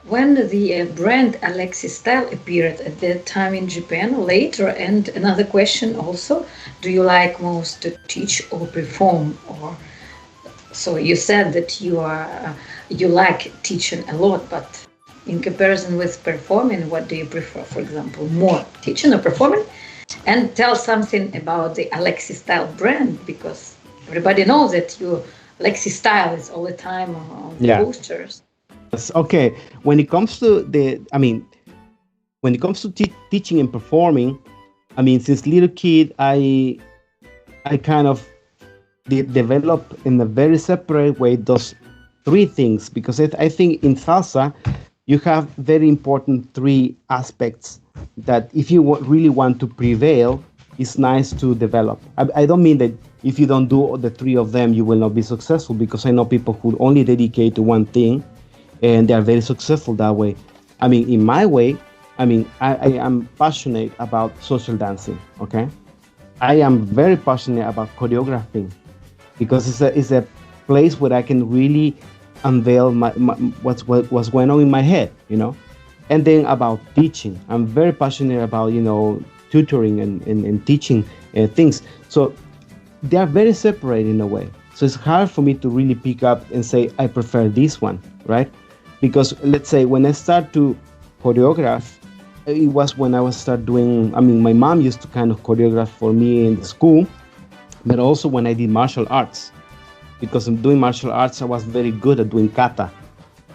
when the brand Alexistyle appeared at that time in Japan later? And another question also, do you like most to teach or perform? Or so you said that you like teaching a lot, but in comparison with performing, what do you prefer? For example, more teaching or performing? And tell something about the Alexistyle brand, because everybody knows that your Alexistyle is all the time on the Yeah. posters. Yes. Okay. When it comes to when it comes to teaching and performing, I mean, since little kid, I kind of develop in a very separate way those three things, because I think in salsa you have very important three aspects that if you really want to prevail, it's nice to develop. I don't mean that if you don't do the three of them you will not be successful, because I know people who only dedicate to one thing and they are very successful that way. I mean, in my way, I am passionate about social dancing. Okay, I am very passionate about choreographing, because it's a place where I can really unveil what's going on in my head, you know. And then about teaching, I'm very passionate about, you know, tutoring and teaching things. So they are very separate in a way. So it's hard for me to really pick up and say I prefer this one, right? Because let's say when I start to choreograph, it was when I was start doing. I mean, my mom used to kind of choreograph for me in the school, but also when I did martial arts, because I'm doing martial arts, I was very good at doing kata.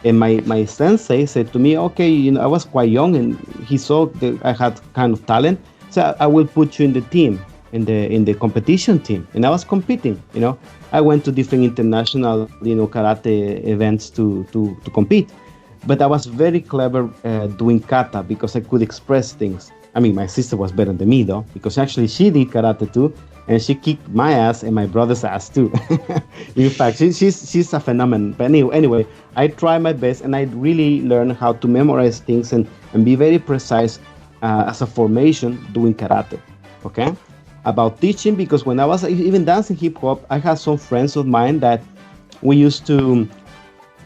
And my sensei said to me, okay, you know, I was quite young and he saw that I had kind of talent. So I will put you in the team, in the competition team. And I was competing, you know. I went to different international, you know, karate events to compete. But I was very clever doing kata because I could express things. I mean, my sister was better than me though, because actually she did karate too, and she kicked my ass and my brother's ass too. In fact, she's a phenomenon. But anyway, I try my best, and I really learn how to memorize things and be very precise as a formation doing karate. Okay, about teaching, because when I was even dancing hip hop, I had some friends of mine that we used to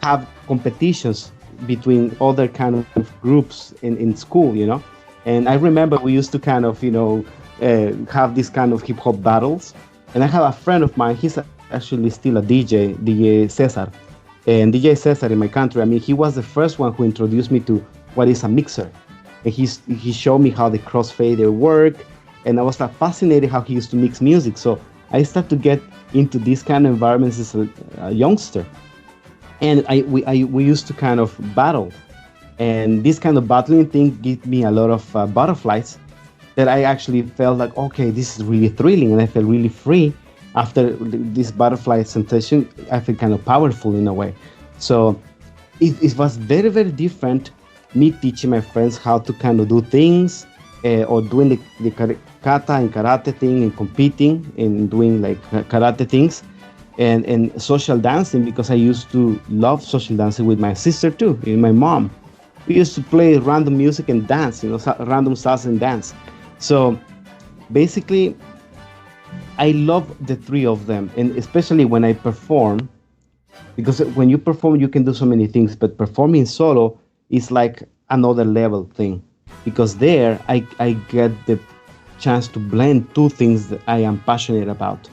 have competitions between other kind of groups in school, you know. And I remember we used to kind of, you know, have these kind of hip hop battles. And I have a friend of mine, he's actually still a DJ Cesar. And DJ Cesar in my country, I mean, he was the first one who introduced me to what is a mixer. And he showed me how the crossfader work. And I was like fascinated how he used to mix music. So I started to get into these kind of environments as a youngster. And we used to kind of battle. And this kind of battling thing gave me a lot of butterflies, that I actually felt like, okay, this is really thrilling, and I felt really free after this butterfly sensation. I feel kind of powerful in a way. So it was very, very different, me teaching my friends how to kind of do things, or doing the kata and karate thing, and competing and doing like karate things, and social dancing, because I used to love social dancing with my sister too, and my mom. We used to play random music and dance, you know, random salsa and dance. So basically, I love the three of them, and especially when I perform, because when you perform, you can do so many things, but performing solo is like another level thing, because there I get the chance to blend two things that I am passionate about,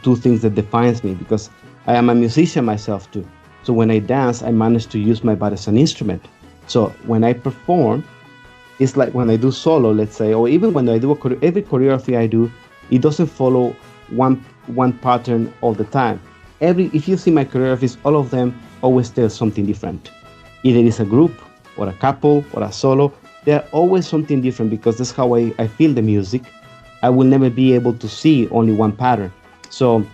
two things that defines me, because I am a musician myself too. So when I dance, I manage to use my body as an instrument. So when I perform, it's like when I do solo, let's say, or even when I do every choreography I do, it doesn't follow one pattern all the time. If you see my choreographies, all of them always tell something different. Either it's a group or a couple or a solo, they're always something different, because that's how I feel the music. I will never be able to see only one pattern. So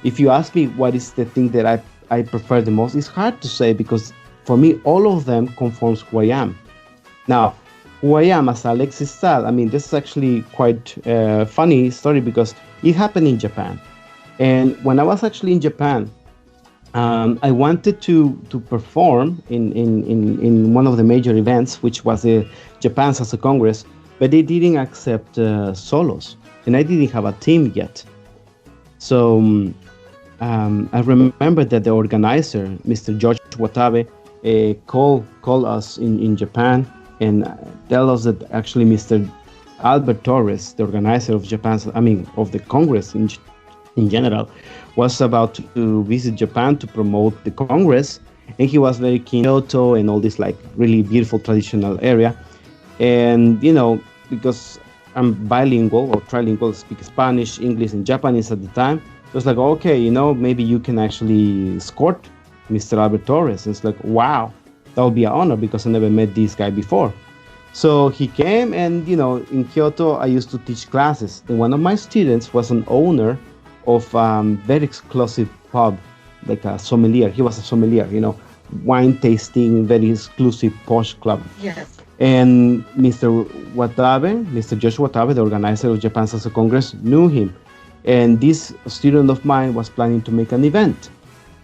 if you ask me what is the thing that I prefer the most, it's hard to say, because for me, all of them conforms who I am. Now, who I am as Alexistyle, I mean, this is actually quite a funny story, because it happened in Japan. And when I was actually in Japan, I wanted to perform in one of the major events, which was the Japan Salsa Congress, but they didn't accept solos, and I didn't have a team yet. So I remember that the organizer, Mr. George Watabe, call us in Japan and tell us that actually Mr. Albert Torres, the organizer of of the Congress in general, was about to visit Japan to promote the Congress, and he was very keen Kyoto and all this like really beautiful traditional area. And because I'm bilingual or trilingual, speak Spanish, English, and Japanese at the time, it was like, okay, maybe you can actually escort Mr. Albert Torres. And it's like, wow, that would be an honor because I never met this guy before. So he came, and in Kyoto I used to teach classes, and one of my students was an owner of very exclusive pub, like a sommelier. He was a sommelier, wine tasting, very exclusive posh club. Yes. And Mr. Joshua Watabe, the organizer of Japan Salsa Congress, knew him. And this student of mine was planning to make an event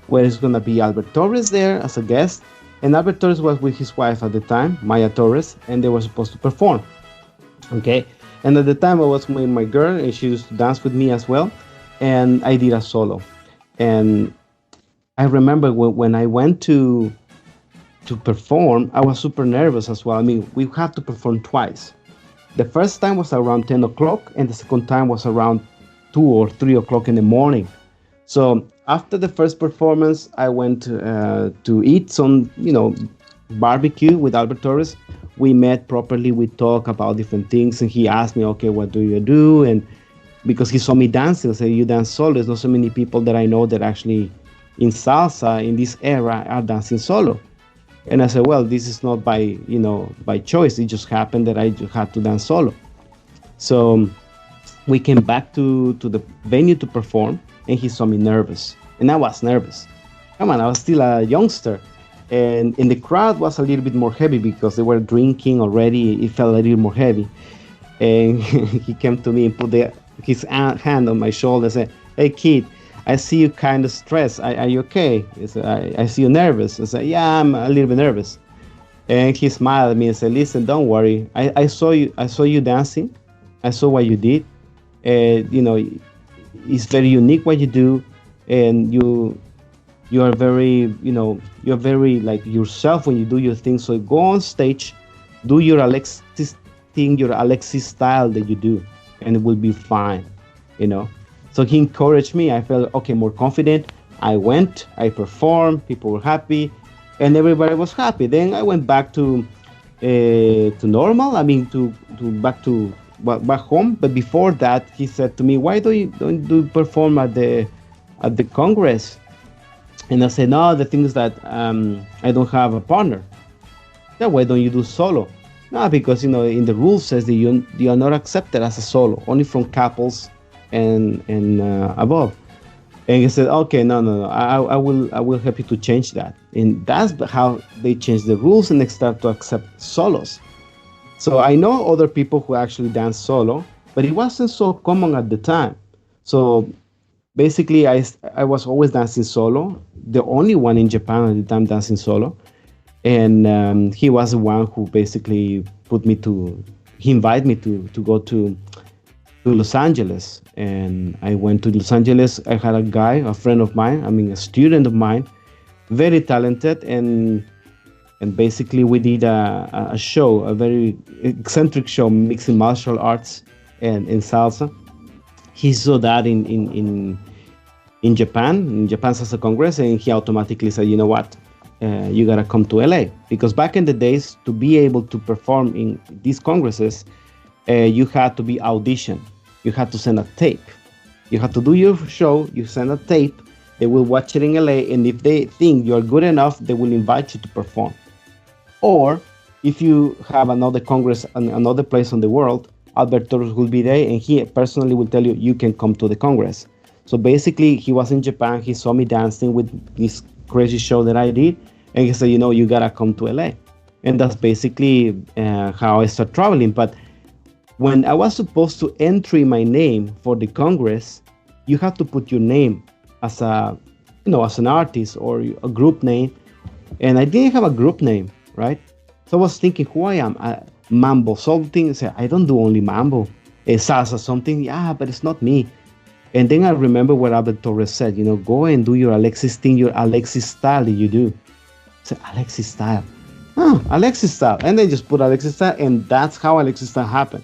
where it's going to be Albert Torres there as a guest. And Albert Torres was with his wife at the time, Maya Torres, and they were supposed to perform. Okay. And at the time I was with my girl, and she used to dance with me as well. And I did a solo. And I remember when I went to perform, I was super nervous as well. I mean, we had to perform twice. The first time was around 10 o'clock, and the second time was around 2 or 3 o'clock in the morning. So after the first performance, I went to eat some, barbecue with Albert Torres. We met properly. We talked about different things, and he asked me, okay, what do you do? And because he saw me dancing, I said, you dance solo. There's not so many people that I know that actually in salsa in this era are dancing solo. And I said, well, this is not by choice. It just happened that I just had to dance solo. So we came back to the venue to perform, and he saw me nervous. And I was nervous. Come on, I was still a youngster. And the crowd was a little bit more heavy because they were drinking already. It felt a little more heavy. And he came to me and put his hand on my shoulder and said, hey, kid, I see you kind of stressed. Are you okay? He said, I see you nervous. I said, yeah, I'm a little bit nervous. And he smiled at me and said, listen, don't worry. I saw you dancing. I saw what you did. It's very unique what you do. And you are very, you're very like yourself when you do your thing. So go on stage, do your Alexis thing, your Alexistyle that you do, and it will be fine, So he encouraged me. I felt, okay, more confident. I went, I performed, people were happy, and everybody was happy. Then I went back to normal. I mean, back home. But before that, he said to me, why don't you perform at the Congress? And I said, no, the thing is that I don't have a partner. Yeah, why don't you do solo? No, because in the rules says that you are not accepted as a solo, only from couples and above. And he said, okay, no, I will help you to change that. And that's how they changed the rules and they start to accept solos. So I know other people who actually dance solo, but it wasn't so common at the time. So basically I was always dancing solo, the only one in Japan at the time dancing solo. And he was the one who basically he invited me to go to Los Angeles. And I went to Los Angeles. I had a friend of mine, a student of mine, very talented, and basically we did a show, a very eccentric show mixing martial arts and salsa. He saw that in Japan Salsa Congress, and he automatically said, you know what, you gotta come to LA, because back in the days, to be able to perform in these congresses, you had to be auditioned. You had to send a tape. You had to do your show, you send a tape, they will watch it in LA, and if they think you're good enough, they will invite you to perform. Or if you have another congress in another place in the world, Albert Torres will be there, and he personally will tell you, you can come to the congress. So basically, he was in Japan, he saw me dancing with this crazy show that I did, and he said, you gotta come to LA. And that's basically how I started traveling. But when I was supposed to enter my name for the Congress, you have to put your name as as an artist or a group name. And I didn't have a group name, right? So I was thinking who I am. Mambo, something. Say, I don't do only mambo. Salsa, something. Yeah, but it's not me. And then I remember what Albert Torres said, go and do your Alexis thing, your Alexistyle you do. Say Alexistyle. Alexistyle. And they just put Alexistyle, and that's how Alexistyle happened.